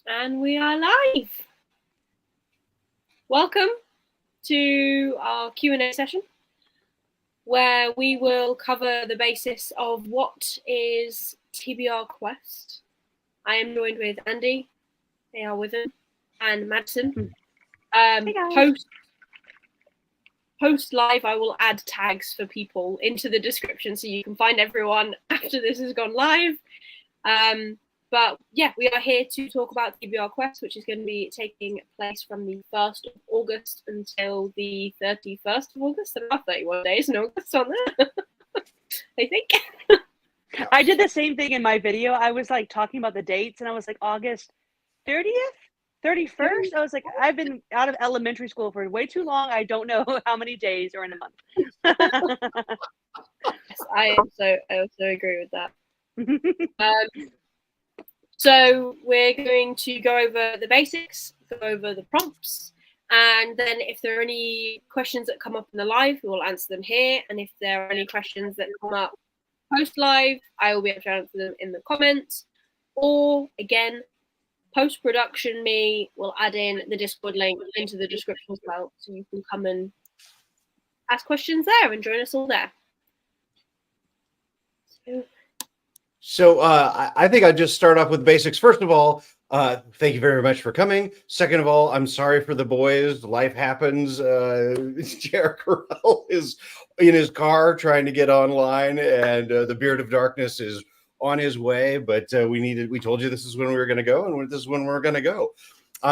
And we are live. Welcome to our Q&A session, where we will cover the basis of what is TBR Quest. I am joined with Andy, they are with him, and Madison. Hey guys. Post live, I will add tags for people into the description so you can find everyone after this has gone live. But yeah, we are here to talk about TBR Quest, which is going to be taking place from the 1st of August until the 31st of August. There are 31 days in August on there, I think. I did the same thing in my video. I was like talking about the dates and I was like August 30th, 31st. I was like, I've been out of elementary school for way too long. I don't know how many days are in a month. Yes, I also agree with that. So we're going to go over the basics, go over the prompts, and then if there are any questions that come up in the live, we will answer them here. And if there are any questions that come up post-live, I will be able to answer them in the comments. Or, again, post-production me will add in the Discord link into the description as well, so you can come and ask questions there and join us all there. So I think I'd just start off with basics. First of all, thank you very much for coming. Second of all, I'm sorry for the boys. Life happens. Jared Carell is in his car trying to get online, and the Beard of Darkness is on his way. But we told you this is when we were going to go, and this is when we're going to go.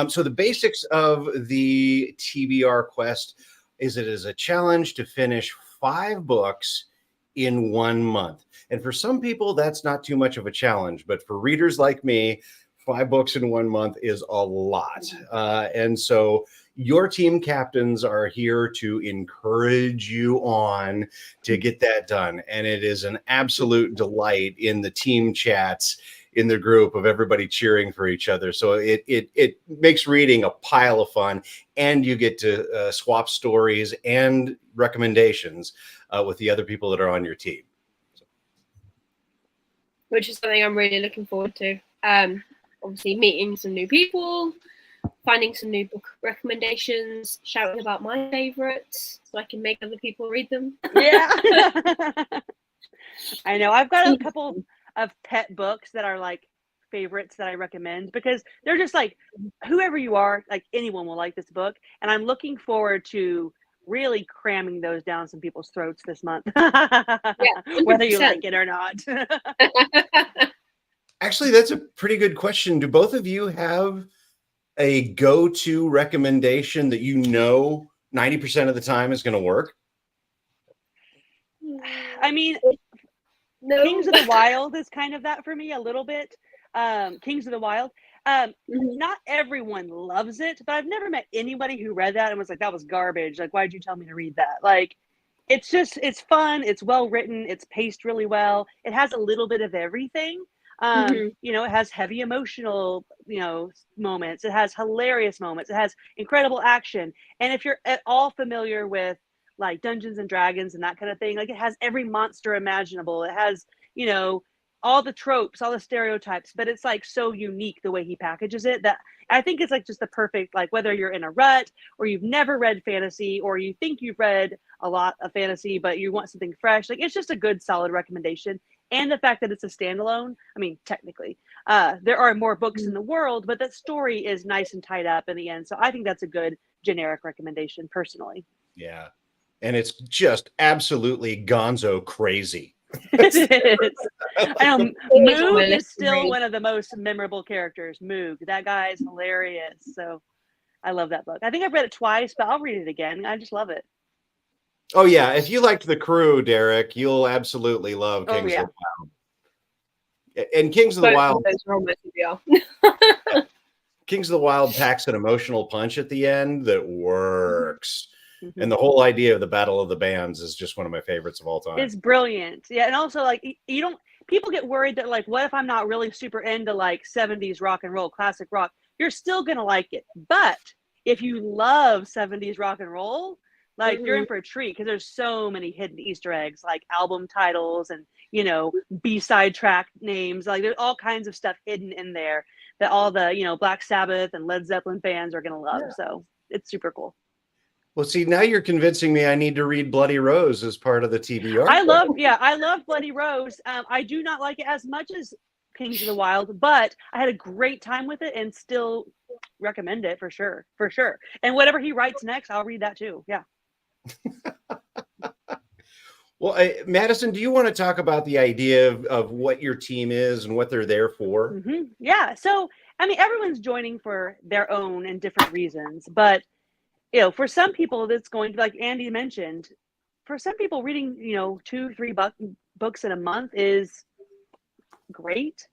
So the basics of the TBR Quest is it is a challenge to finish 5 books in 1 month. And for some people, that's not too much of a challenge. But for readers like me, 5 books in 1 month is a lot. And so your team captains are here to encourage you on to get that done. And it is an absolute delight in the team chats in the group of everybody cheering for each other. So it makes reading a pile of fun, and you get to swap stories and recommendations with the other people that are on your team. Which is something I'm really looking forward to. Obviously, meeting some new people, finding some new book recommendations, shouting about my favorites so I can make other people read them. Yeah. I know. I've got a couple of pet books that are like favorites that I recommend because they're just like, whoever you are, like anyone will like this book. And I'm looking forward to really cramming those down some people's throats this month. Yeah, whether you like it or not. Actually, that's a pretty good question. Do both of you have a go-to recommendation that you know 90% of the time is going to work? I mean, no. Kings of the Wild is kind of that for me a little bit. Kings of the Wild. Not everyone loves it, but I've never met anybody who read that and was like, that was garbage. Like, why'd you tell me to read that? Like, it's fun. It's well written. It's paced really well. It has a little bit of everything. You know, it has heavy emotional, moments. It has hilarious moments. It has incredible action. And if you're at all familiar with like Dungeons and Dragons and that kind of thing, like it has every monster imaginable. It has, all the tropes, all the stereotypes, but it's like so unique the way he packages it that I think it's like just the perfect, like whether you're in a rut or you've never read fantasy or you think you've read a lot of fantasy, but you want something fresh. Like it's just a good, solid recommendation. And the fact that it's a standalone, I mean, technically, there are more books in the world, but that story is nice and tied up in the end. So I think that's a good generic recommendation personally. Yeah. And it's just absolutely gonzo crazy. It is. I know Moog is still one of the most memorable characters. Moog, that guy is hilarious. So I love that book. I think I've read it twice, but I'll read it again. I just love it. Oh yeah, if you liked The Crew, Derek, you'll absolutely love Kings of the Wild. And Kings of the Wild. Kings of the Wild packs an emotional punch at the end that works. Mm-hmm. And the whole idea of the Battle of the Bands is just one of my favorites of all time. It's brilliant. Yeah, and also like people get worried that like, what if I'm not really super into like 70s rock and roll, classic rock? You're still gonna like it. But if you love 70s rock and roll, like you're in for a treat because there's so many hidden Easter eggs, like album titles and B-side track names. Like there's all kinds of stuff hidden in there that all the, Black Sabbath and Led Zeppelin fans are going to love. So it's super cool. Well, see, now you're convincing me I need to read Bloody Rose as part of the TBR. I love Bloody Rose. I do not like it as much as Kings of the Wild, but I had a great time with it and still recommend it for sure. And whatever he writes next, I'll read that too. Yeah. Well, Madison, do you want to talk about the idea of what your team is and what they're there for? Mm-hmm. Yeah. So, I mean, everyone's joining for their own and different reasons, but for some people, that's going to, like Andy mentioned, for some people, reading 2-3 books in a month is great.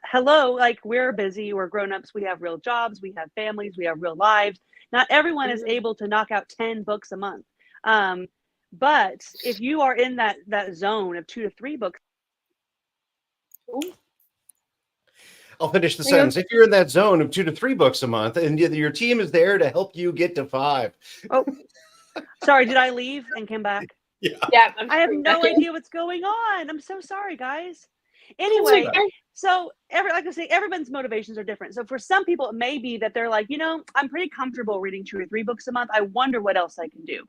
Hello, like we're busy, we're grown-ups, we have real jobs, we have families, we have real lives. Not everyone is able to knock out 10 books a month. But if you are in that zone of 2 to 3 books, I'll finish the sentence. If you're in that zone of 2 to 3 books a month, and your team is there to help you get to 5. Oh, sorry, did I leave and came back? Yeah. I have no idea what's going on. I'm so sorry, guys. Anyway, so like I say, everyone's motivations are different. So for some people, it may be that they're like, I'm pretty comfortable reading 2 or 3 books a month. I wonder what else I can do.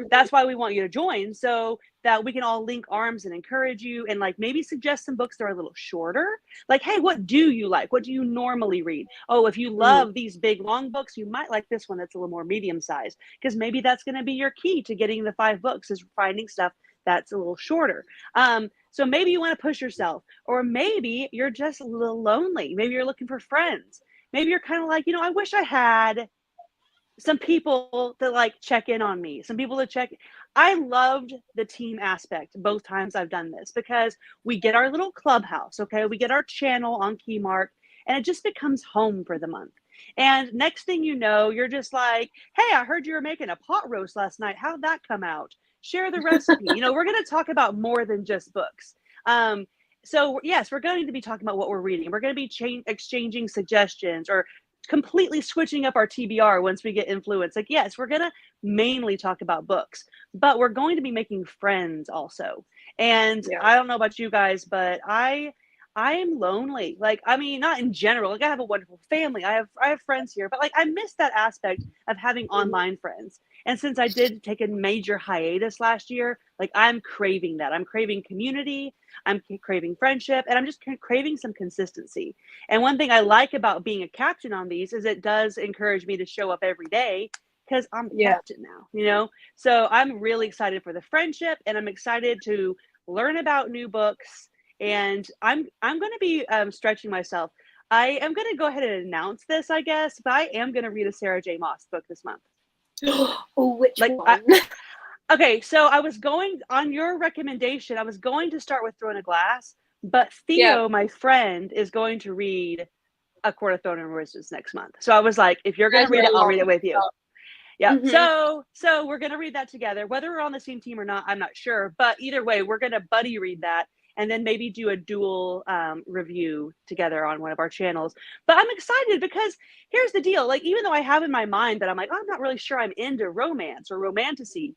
That's why we want you to join, so that we can all link arms and encourage you, and like maybe suggest some books that are a little shorter. Like, hey, what do you like? What do you normally read? Oh, if you love these big long books, you might like this one that's a little more medium sized, because maybe that's going to be your key to getting the 5 books, is finding stuff that's a little shorter. So maybe you want to push yourself, or maybe you're just a little lonely. Maybe you're looking for friends. Maybe you're kind of like, I wish I had some people to like check in on me, some people to check. I loved the team aspect both times I've done this, because we get our little clubhouse, okay? We get our channel on Keymark, and it just becomes home for the month. And next thing you know, you're just like, hey, I heard you were making a pot roast last night. How'd that come out? Share the recipe. We're going to talk about more than just books. So yes, we're going to be talking about what we're reading. We're going to be exchanging suggestions, or completely switching up our TBR once we get influence. Like, yes, we're going to mainly talk about books, but we're going to be making friends also. And I don't know about you guys, but I am lonely. Like, I mean, not in general. Like, I have a wonderful family. I have friends here, but like, I miss that aspect of having online friends. And since I did take a major hiatus last year, like, I'm craving that. I'm craving community. I'm craving friendship, and I'm just craving some consistency. And one thing I like about being a captain on these is it does encourage me to show up every day, because I'm the captain now, So I'm really excited for the friendship, and I'm excited to learn about new books. And I'm going to be stretching myself. I am going to go ahead and announce this, I guess, but I am going to read a Sarah J. Maas book this month. Oh, which one? Okay, so I was going, on your recommendation, I was going to start with Throne of Glass, but Theo, my friend, is going to read A Court of Thorn and Roses next month. So I was like, if you're going to read it, I'll read it with you. Yeah. So we're going to read that together. Whether we're on the same team or not, I'm not sure. But either way, we're going to buddy read that, and then maybe do a dual review together on one of our channels. But I'm excited, because here's the deal. Like, even though I have in my mind that I'm like, I'm not really sure I'm into romance or romantasy,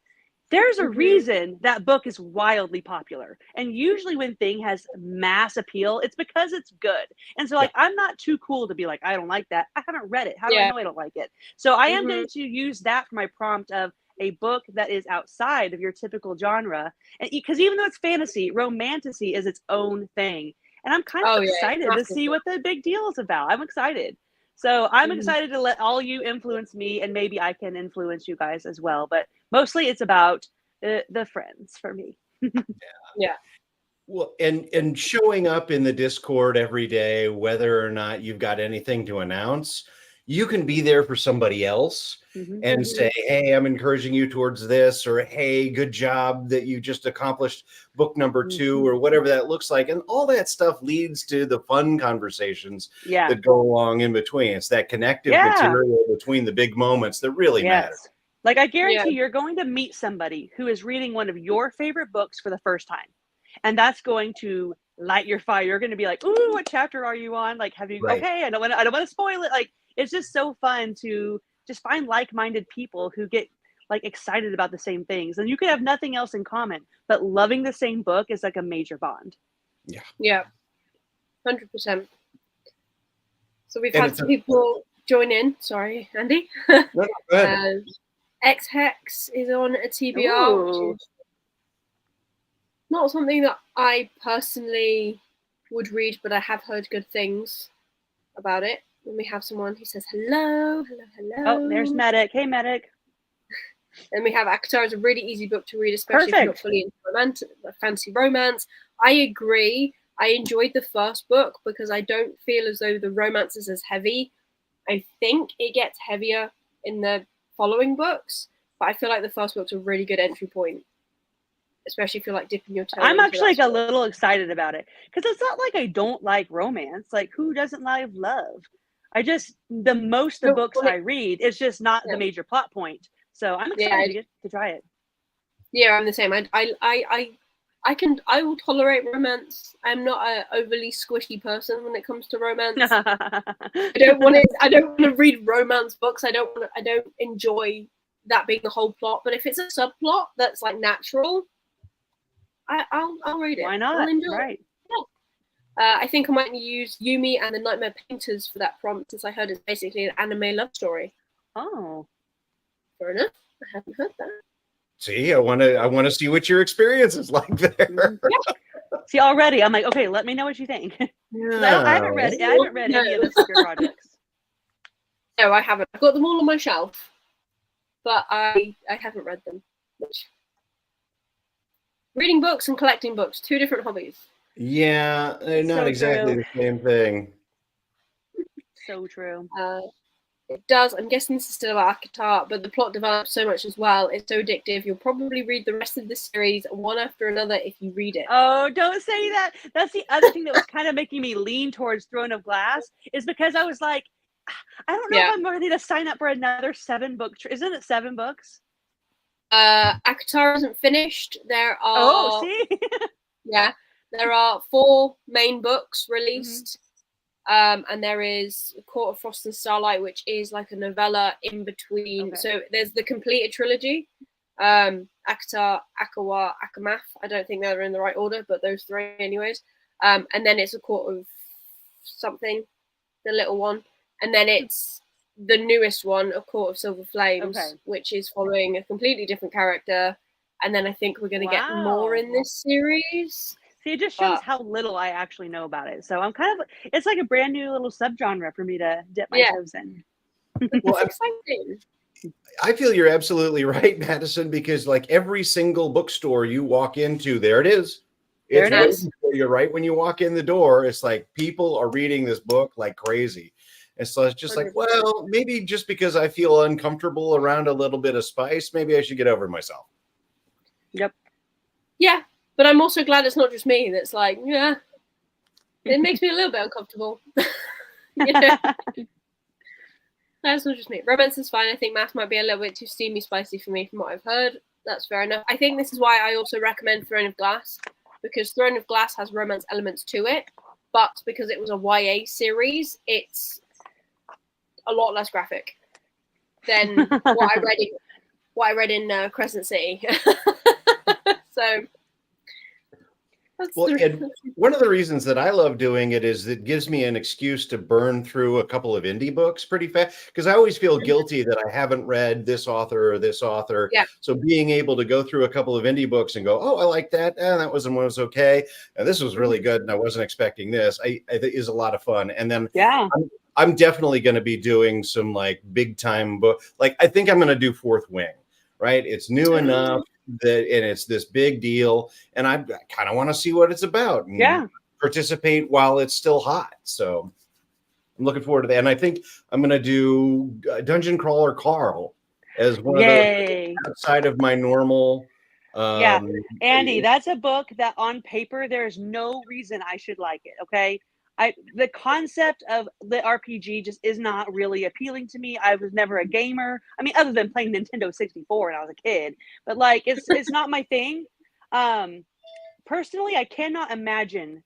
there's a reason that book is wildly popular. And usually when thing has mass appeal, it's because it's good. And so, like, I'm not too cool to be like, I don't like that. I haven't read it. How do I know I don't like it? So I am going to use that for my prompt of a book that is outside of your typical genre. And because even though it's fantasy, romantasy is its own thing. And I'm kind of excited to see what the big deal is about. I'm excited. So I'm excited to let all you influence me, and maybe I can influence you guys as well. But mostly it's about the friends for me. Well, and showing up in the Discord every day, whether or not you've got anything to announce, you can be there for somebody else and say, hey, I'm encouraging you towards this, or hey, good job that you just accomplished book number 2, or whatever that looks like. And all that stuff leads to the fun conversations that go along in between. It's that connective material between the big moments that really matter. Like, I guarantee you're going to meet somebody who is reading one of your favorite books for the first time. And that's going to light your fire. You're going to be like, ooh, what chapter are you on? Like, have you, okay, I don't want to spoil it. Like, it's just so fun to just find like-minded people who get like excited about the same things. And you could have nothing else in common, but loving the same book is like a major bond. Yeah, 100%. So we've And had it's some people join in. Sorry, Andy. No, go ahead. X Hex is on a TBR, which is not something that I personally would read, but I have heard good things about it. And we have someone who says hello, hello, hello. Oh, there's Medic. Hey, Medic. And we have Akatar is a really easy book to read, especially if you're not fully into fantasy romance. I agree. I enjoyed the first book because I don't feel as though the romance is as heavy. I think it gets heavier in the following books, but I feel like the first book's a really good entry point, especially if you're like dipping your toe. I'm actually like a little excited about it because it's not like I don't like romance. Like, who doesn't like love? I just, the books I read, it's just not the major plot point. So I'm excited to try it. Yeah, I'm the same. I will tolerate romance. I'm not an overly squishy person when it comes to romance. I don't want to read romance books. I don't enjoy that being the whole plot. But if it's a subplot that's like natural, I'll read it. Why not? I'll enjoy right. it. Yeah. I think I might use Yumi and the Nightmare Painters for that prompt, since I heard it's basically an anime love story. Oh. Fair enough. I haven't heard that. See, I want to see what your experience is like there. Yeah. See, already I'm like, okay, let me know what you think. Yeah. I haven't read any of the Secret projects. No, I haven't. I've got them all on my shelf, but I haven't read them. Reading books and collecting books, two different hobbies. Yeah, they're not exactly the same thing. So true. It does. I'm guessing this is still about Akatar, but the plot develops so much as well. It's so addictive. You'll probably read the rest of the series one after another if you read it. Oh, don't say that. That's the other thing that was kind of making me lean towards Throne of Glass, is because I was like, I don't know if I'm ready to sign up for another 7-book. Isn't it 7 books? Akatar isn't finished. There are. Yeah, there are 4 main books released. And there is Court of Frost and Starlight, which is like a novella in between. So there's the completed trilogy. Akatar, Akawa, Akamath. I don't think they're in the right order, but those 3 anyways. And then it's a Court of something, the little one. And then it's the newest one, A Court of Silver Flames, which is following a completely different character. And then I think we're going to get more in this series. See, it just shows how little I actually know about it. So I'm kind of, it's like a brand new little subgenre for me to dip my toes in. Well, it's exciting. I feel you're absolutely right, Madison, because like every single bookstore you walk into, there it is. You're right when you walk in the door. It's like people are reading this book like crazy. And so it's just like, well, maybe just because I feel uncomfortable around a little bit of spice, maybe I should get over myself. Yep. Yeah, but I'm also glad it's not just me that's like, yeah, it makes me a little bit uncomfortable. That's not just me. Romance is fine. I think math might be a little bit too steamy spicy for me from what I've heard. That's fair enough. I think this is why I also recommend Throne of Glass, because Throne of Glass has romance elements to it, but because it was a YA series, it's a lot less graphic than what I read in Crescent City. So well, and one of the reasons that I love doing it is it gives me an excuse to burn through a couple of indie books pretty fast, because I always feel guilty that I haven't read this author or this author. Yeah. So being able to go through a couple of indie books and go, oh, I like that. That was okay. And this was really good. And I wasn't expecting this. I think is a lot of fun. And then I'm definitely going to be doing some like big time book. Like I think I'm going to do Fourth Wing, right? It's new enough that, and it's this big deal, and I kind of want to see what it's about and participate while it's still hot. So I'm looking forward to that. And I think I'm going to do Dungeon Crawler Carl as one of those outside of my normal. Andy, that's a book that on paper there's no reason I should like it. Okay. The concept of the RPG just is not really appealing to me. I was never a gamer. I mean, other than playing Nintendo 64 when I was a kid, but like, it's not my thing. Personally, I cannot imagine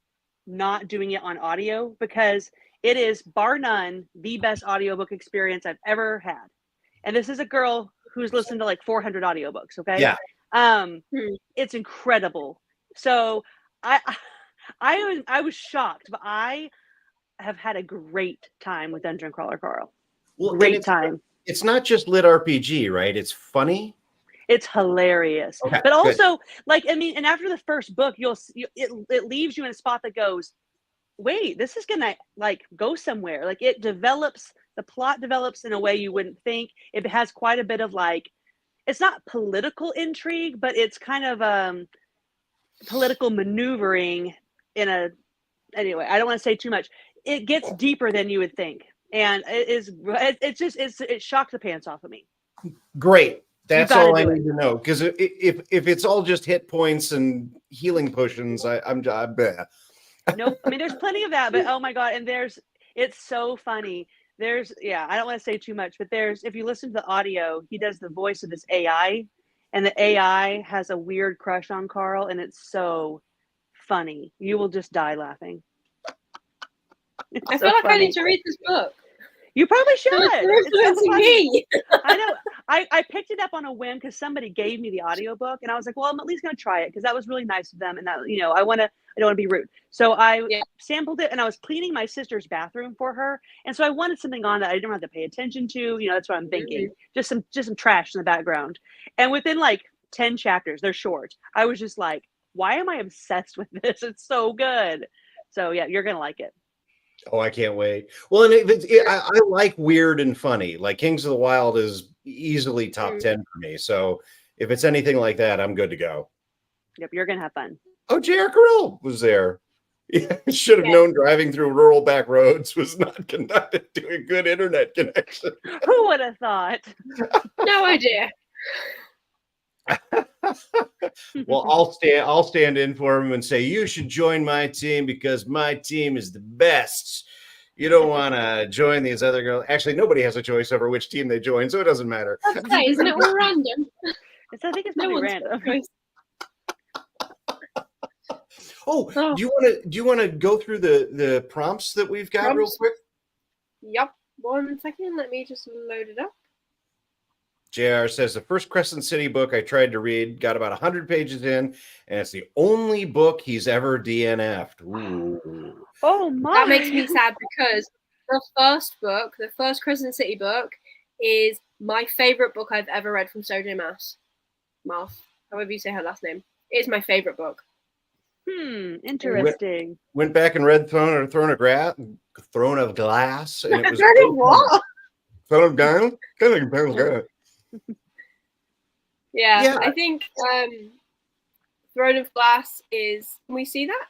not doing it on audio, because it is bar none the best audiobook experience I've ever had. And this is a girl who's listened to like 400 audiobooks. Okay. Yeah. It's incredible. So I was shocked, but I have had a great time with Dungeon Crawler Carl. Well, Great time. It's not just lit RPG, right? It's funny. It's hilarious. Okay, but also, like, I mean, and after the first book, it leaves you in a spot that goes, wait, this is gonna like go somewhere. Like the plot develops in a way you wouldn't think. It has quite a bit of like, it's not political intrigue, but it's kind of political maneuvering anyway, I don't want to say too much. It gets deeper than you would think. And it shocked the pants off of me. Great. That's all I need to know. Because if it's all just hit points and healing potions, I'm bad. Nope. I mean, there's plenty of that, but oh my God. And it's so funny. I don't want to say too much, but if you listen to the audio, he does the voice of this AI, and the AI has a weird crush on Carl, and it's so funny. You will just die laughing. I feel like I need to read this book. You probably should. It's so me. I know. I picked it up on a whim because somebody gave me the audiobook, and I was like, well, I'm at least going to try it because that was really nice of them. And that, I don't want to be rude. So I sampled it, and I was cleaning my sister's bathroom for her. And so I wanted something on that I didn't have to pay attention to. That's what I'm thinking. Mm-hmm. Just some trash in the background. And within like 10 chapters, they're short, I was just like, why am I obsessed with this? It's so good. So yeah, you're going to like it. Oh, I can't wait. Well, and I like weird and funny. Like Kings of the Wild is easily top 10 for me. So if it's anything like that, I'm good to go. Yep, you're going to have fun. Oh, J.R. Carroll was there. Should have known driving through rural back roads was not conducted to a good internet connection. Who would have thought? No idea. Well, I'll stand in for him and say, you should join my team because my team is the best. You don't want to join these other girls. Actually, nobody has a choice over which team they join, so it doesn't matter. Okay, isn't it all random? I think it's pretty random. Do you want to go through the prompts that we've got real quick? Yep. 1 second. Let me just load it up. JR says the first Crescent City book I tried to read, got about 100 pages in, and it's the only book he's ever DNF'd. Ooh. Oh my! That makes me sad because the first Crescent City book, is my favorite book I've ever read from Sojo Maas, however you say her last name. It is my favorite book. Interesting. Went back and read Throne of Glass, and it was what? Throne of Glass. Yeah, I think Throne of Glass is. Can we see that?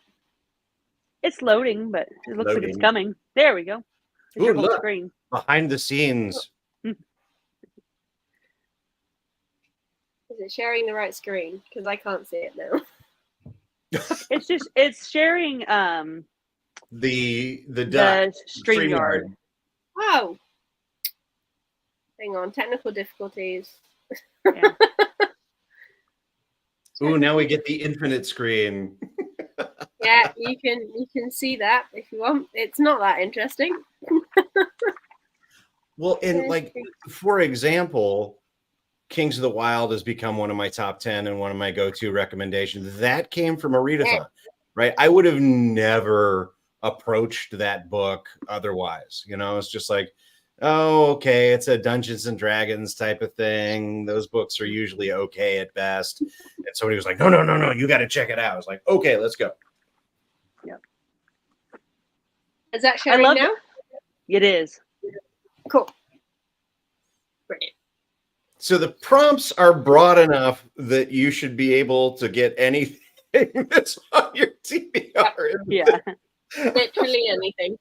It's loading, but it looks like it's coming. There we go. It's your whole screen. Behind the scenes. Is it sharing the right screen? Because I can't see it now. It's sharing the StreamYard. Oh. Hang on, technical difficulties. Yeah. Ooh, now we get the infinite screen. Yeah, you can see that if you want. It's not that interesting. Well, and like for example, Kings of the Wild has become one of my top 10 and one of my go-to recommendations. That came from a readathon, right? I would have never approached that book otherwise. It's just like, oh, okay, it's a Dungeons and Dragons type of thing. Those books are usually okay at best. And somebody was like, no, you got to check it out. I was like, okay, let's go. Yep. Is that showing now? It is. Cool. Brilliant. So the prompts are broad enough that you should be able to get anything that's on your TBR. Yeah. Literally anything.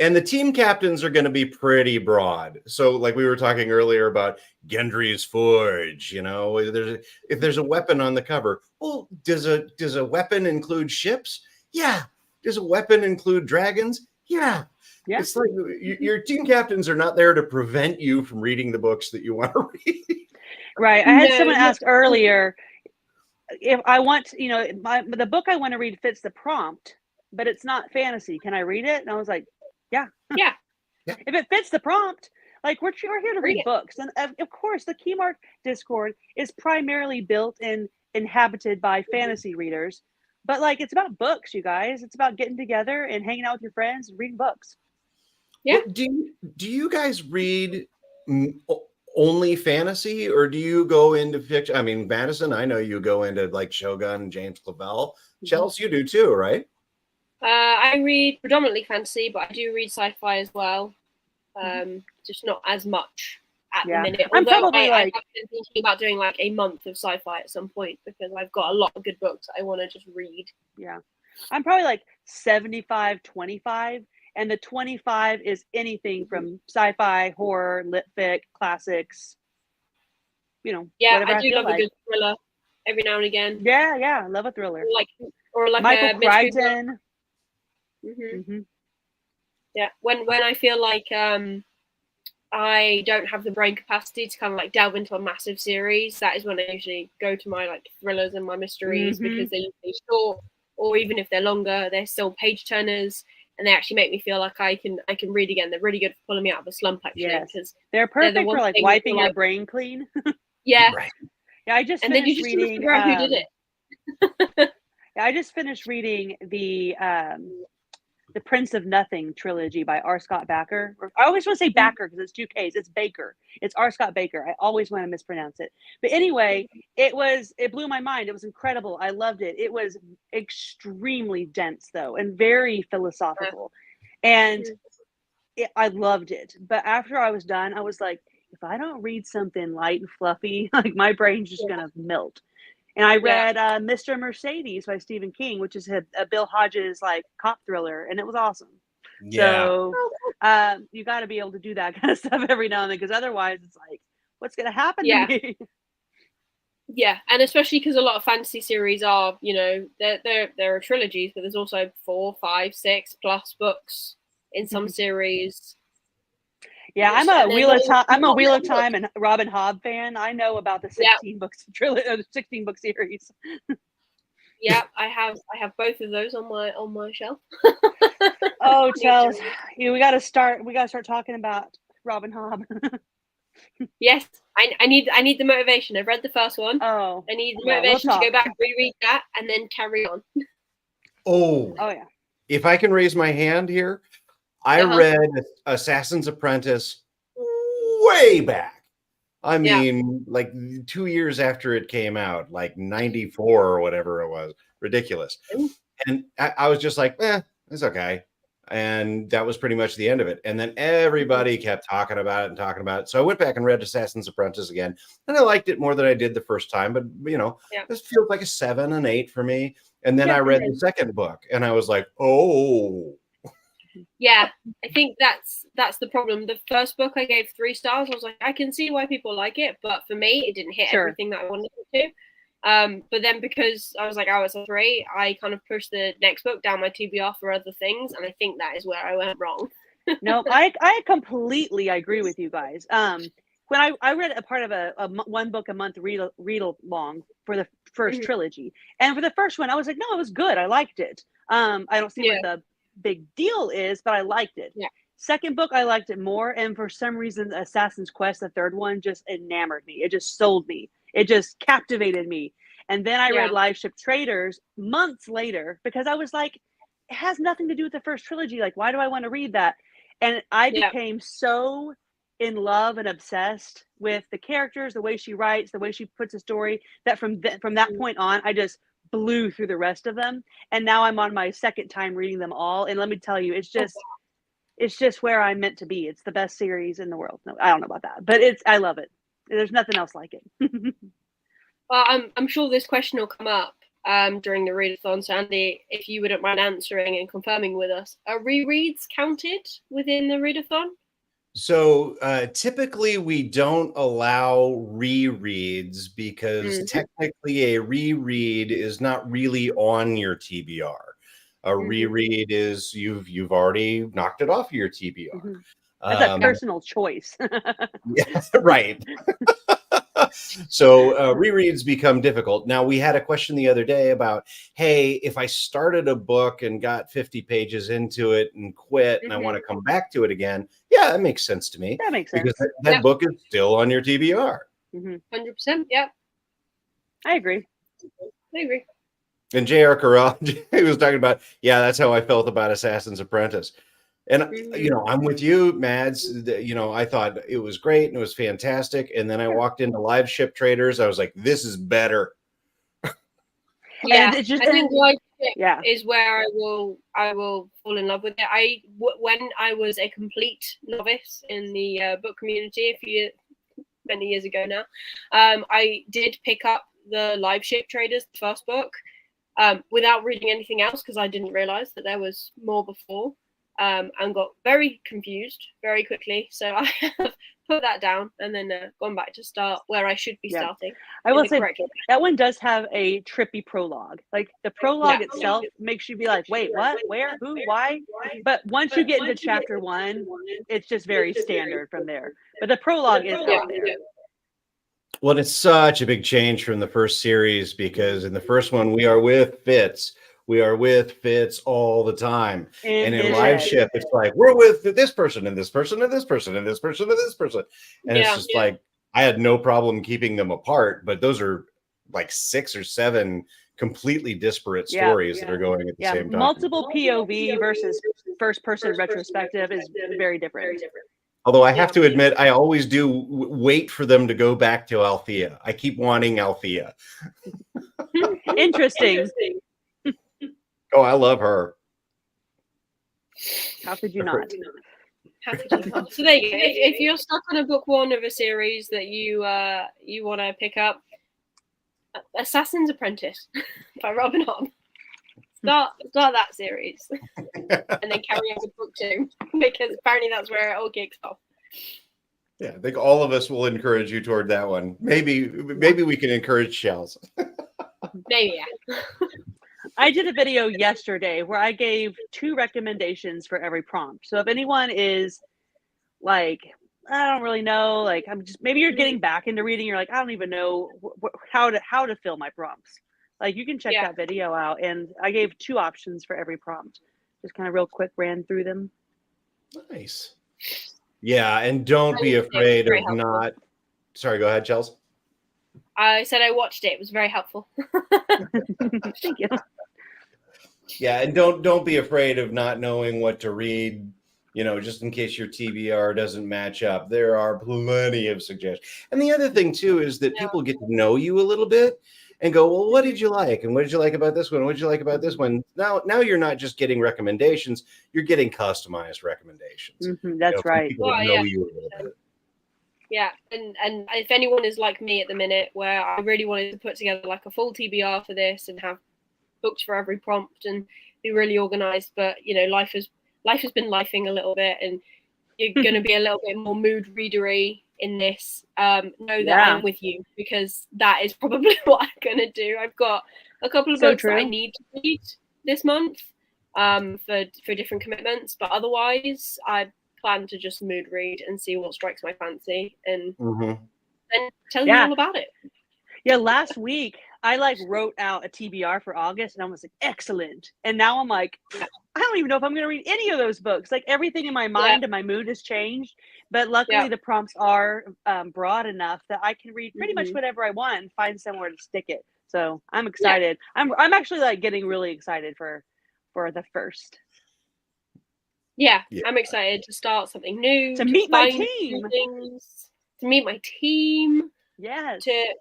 And the team captains are going to be pretty broad. So like we were talking earlier about Gendry's Forge, if there's a weapon on the cover, well, does a weapon include ships? Yeah. Does a weapon include dragons? Yeah. It's like your team captains are not there to prevent you from reading the books that you want to read. Right. I had someone ask earlier if I want, the book I want to read fits the prompt, but it's not fantasy. Can I read it? And I was like, yeah. Yeah. If it fits the prompt, Like we're here to read books, and of course, the Key Mark Discord is primarily built and inhabited by fantasy readers. But like, it's about books, you guys. It's about getting together and hanging out with your friends and reading books. Yeah. Do you guys read only fantasy, or do you go into fiction? I mean, Madison, I know you go into like Shogun, James Clavell. Chelsea, you do too, right? I read predominantly fantasy, but I do read sci-fi as well. Just not as much at the minute. I'm probably I've been thinking about doing like a month of sci-fi at some point because I've got a lot of good books I want to just read. Yeah. I'm probably like 75-25, and the 25 is anything from sci-fi, horror, lit fic, classics, you know. Yeah, I do love a good thriller every now and again. Yeah, I love a thriller. Or like Michael a Crichton. Yeah, when I feel like I don't have the brain capacity to kind of like delve into a massive series, that is when I usually go to my like thrillers and my mysteries because they're usually short, or even if they're longer, they're still page turners, and they actually make me feel like I can read again. They're really good for pulling me out of a slump, actually, because they're perfect for like wiping your brain clean. Yeah, right. Yeah, I just then you just reading. Figure out who did it. Yeah, I just finished reading the Prince of Nothing trilogy by R. Scott Bakker. I always want to say Bakker because it's 2 Ks. It's Baker. It's R. Scott Bakker. I always want to mispronounce it. But anyway, it blew my mind. It was incredible. I loved it. It was extremely dense though, and very philosophical. And I loved it. But after I was done, I was like, if I don't read something light and fluffy, like my brain's just gonna melt. And I read Mr. Mercedes by Stephen King, which is a Bill Hodges like cop thriller, and it was awesome. Yeah. So you got to be able to do that kind of stuff every now and then, because otherwise it's like, what's going to happen to me? Yeah, and especially because a lot of fantasy series are, you know, there are trilogies, but there's also 4, 5, 6 plus books in some series. Yeah, I'm a Wheel of Time and Robin Hobb fan. I know about the 16 books trilogy, 16 book series. Yeah, I have both of those on my shelf. Oh, Chels, we got to start talking about Robin Hobb. Yes, I need the motivation. I've read the first one. Oh, I need the motivation to go back, reread that, and then carry on. Oh yeah. If I can raise my hand here, I read Assassin's Apprentice way back. I mean, like 2 years after it came out, like 94 or whatever it was. Ridiculous. And I was just like, it's okay. And that was pretty much the end of it. And then everybody kept talking about it. So I went back and read Assassin's Apprentice again. And I liked it more than I did the first time. But, you know, this feels like a 7 and 8 for me. And then I read the second book and I was like, oh. Yeah, I think that's the problem. The first book I gave 3 stars. I was like, I can see why people like it, but for me, it didn't hit everything that I wanted it to. But then because I was like, oh, it's a 3, I kind of pushed the next book down my TBR for other things, and I think that is where I went wrong. No, I completely agree with you guys. When I read a part of a 1 book a month read along for the first trilogy, and for the first one, I was like, no, it was good. I liked it. I don't see what the big deal is, but I liked it. Second book, I liked it more, and for some reason, Assassin's Quest, the third one, just enamored me. It just sold me. It just captivated me. And then I read Live Ship Traders months later because I was like, it has nothing to do with the first trilogy. Like, why do I want to read that? And I became so in love and obsessed with the characters, the way she writes, the way she puts a story, that from that point on, I just blew through the rest of them. And now I'm on my second time reading them all. And let me tell you, it's just where I'm meant to be. It's the best series in the world. No, I don't know about that, but I love it. There's nothing else like it. Well, I'm sure this question will come up during the readathon. So Andy, if you wouldn't mind answering and confirming with us, are rereads counted within the readathon? So typically we don't allow rereads because technically a reread is not really on your TBR. A reread is you've already knocked it off your TBR. That's a personal choice. Yeah, right. So rereads become difficult. Now, we had a question the other day about, hey, if I started a book and got 50 pages into it and quit and I want to come back to it again, yeah, that makes sense to me. That makes Because sense. that book is still on your TBR. 100%. Yeah, I agree. I agree. And J.R. Corral, he was talking about, yeah, that's how I felt about Assassin's Apprentice. And, I'm with you, Mads. I thought it was great and it was fantastic. And then I walked into Live Ship Traders. I was like, this is better. Yeah, it's just, I think Live Ship yeah, is where I will fall in love with it. When I was a complete novice in the book community many years ago now, I did pick up the Live Ship Traders, the first book, without reading anything else because I didn't realize that there was more before. And got very confused very quickly. So I have put that down and then gone back to start where I should be starting. I will say that one does have a trippy prologue. Like the prologue itself makes you be like, wait, what, where, who, why? But once you get into chapter 1, it's just very standard from there. But the prologue is out there. Well, it's such a big change from the first series because in the first one, we are with Fitz. We are with Fitz all the time. And in Live Ship, it's like, we're with this person and this person and this person and this person and this person. And it's just like, I had no problem keeping them apart, but those are like 6 or 7 completely disparate stories that are going at the same time. Multiple POV versus first person retrospective is very different. Although I have to admit, I always do wait for them to go back to Althea. I keep wanting Althea. Interesting. Oh, I love her. How could you not? How could you not? So there you go. If you're stuck on a book 1 of a series that you want to pick up, Assassin's Apprentice by Robin Hobb. Start that series, and then carry on with book 2 because apparently that's where it all kicks off. Yeah, I think all of us will encourage you toward that one. Maybe we can encourage Shells. Maybe, yeah. I did a video yesterday where I gave 2 recommendations for every prompt. So if anyone is like, I don't really know, like maybe you're getting back into reading, you're like, I don't even know how to fill my prompts. Like you can check that video out, and I gave 2 options for every prompt. Just kind of real quick ran through them. Nice. Yeah, and don't be afraid of not. Sorry, go ahead, Chels. I said I watched it. It was very helpful. Thank you. Yeah, and don't be afraid of not knowing what to read, just in case your TBR doesn't match up. There are plenty of suggestions. And the other thing, too, is that people get to know you a little bit and go, well, what did you like? And what did you like about this one? What did you like about this one? Now you're not just getting recommendations. You're getting customized recommendations. That's right. People know you a little bit. Yeah, and if anyone is like me at the minute, where I really wanted to put together like a full TBR for this and have books for every prompt and be really organized, but life has been lifing a little bit, and you're going to be a little bit more mood readery in this. Know that I'm with you, because that is probably what I'm going to do. I've got a couple of books that I need to read this month for different commitments, but otherwise I plan to just mood read and see what strikes my fancy and then tell you all about it. Yeah, last week I wrote out a TBR for August, and I was like, excellent. And now I'm like, I don't even know if I'm going to read any of those books. Like everything in my mind and my mood has changed. But luckily the prompts are broad enough that I can read pretty much whatever I want and find somewhere to stick it. So I'm excited. I'm actually getting really excited for the first. Yeah, I'm excited to start something new. To meet my team. To meet my team. Yes. To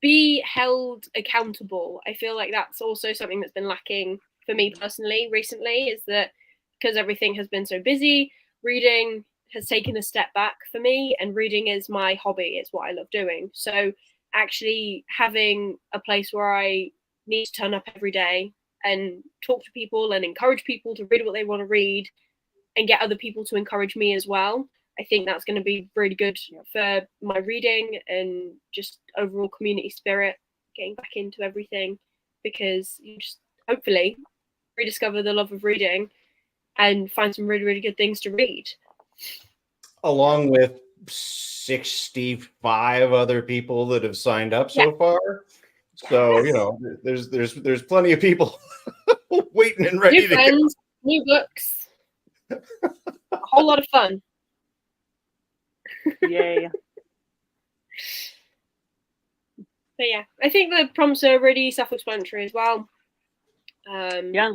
be held accountable. I feel like that's also something that's been lacking for me personally recently, is that because everything has been so busy, reading has taken a step back for me, and reading is my hobby. It's what I love doing. So actually having a place where I need to turn up every day and talk to people and encourage people to read what they want to read and get other people to encourage me as well, I think that's going to be really good for my reading and just overall community spirit, getting back into everything, because you just hopefully rediscover the love of reading and find some really, really good things to read. Along with 65 other people that have signed up so far. So, you know, there's plenty of people waiting and ready New to friends, new books, a whole lot of fun. Yay. But yeah, I think the prompts are really self-explanatory as well. Yeah.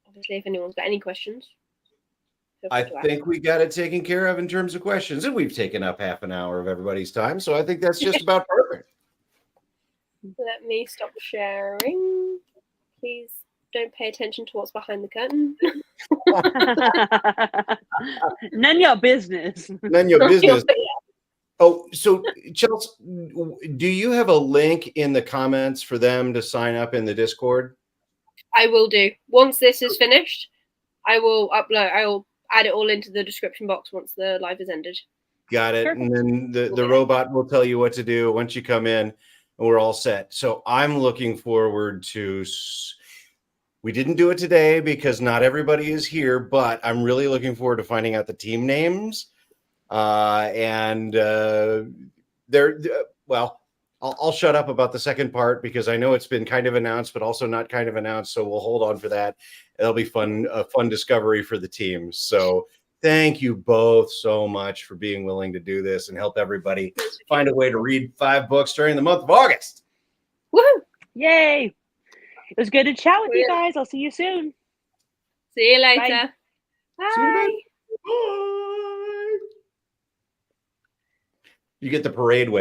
Obviously, if anyone's got any questions, feel free I to ask. think we got it taken care of in terms of questions, and we've taken up half an hour of everybody's time. So I think that's just about perfect. Let me stop sharing. Please don't pay attention to what's behind the curtain. None of your business. None of your business. Oh, so Chelsea, do you have a link in the comments for them to sign up in the Discord? I will do. Once this is finished, I will upload. I will add it all into the description box once the live is ended. Got it. Perfect. And then the robot will tell you what to do once you come in, and we're all set. So I'm looking forward to. We didn't do it today because not everybody is here, but I'm really looking forward to finding out the team names. Well, I'll shut up about the second part because I know it's been kind of announced, but also not kind of announced. So we'll hold on for that. It'll be fun, a fun discovery for the team. So thank you both so much for being willing to do this and help everybody find a way to read 5 books during the month of August. Woohoo! Yay! It was good to chat with you guys. I'll see you soon. See you later. Bye. Bye. See you in a bit. Bye. You get the parade way.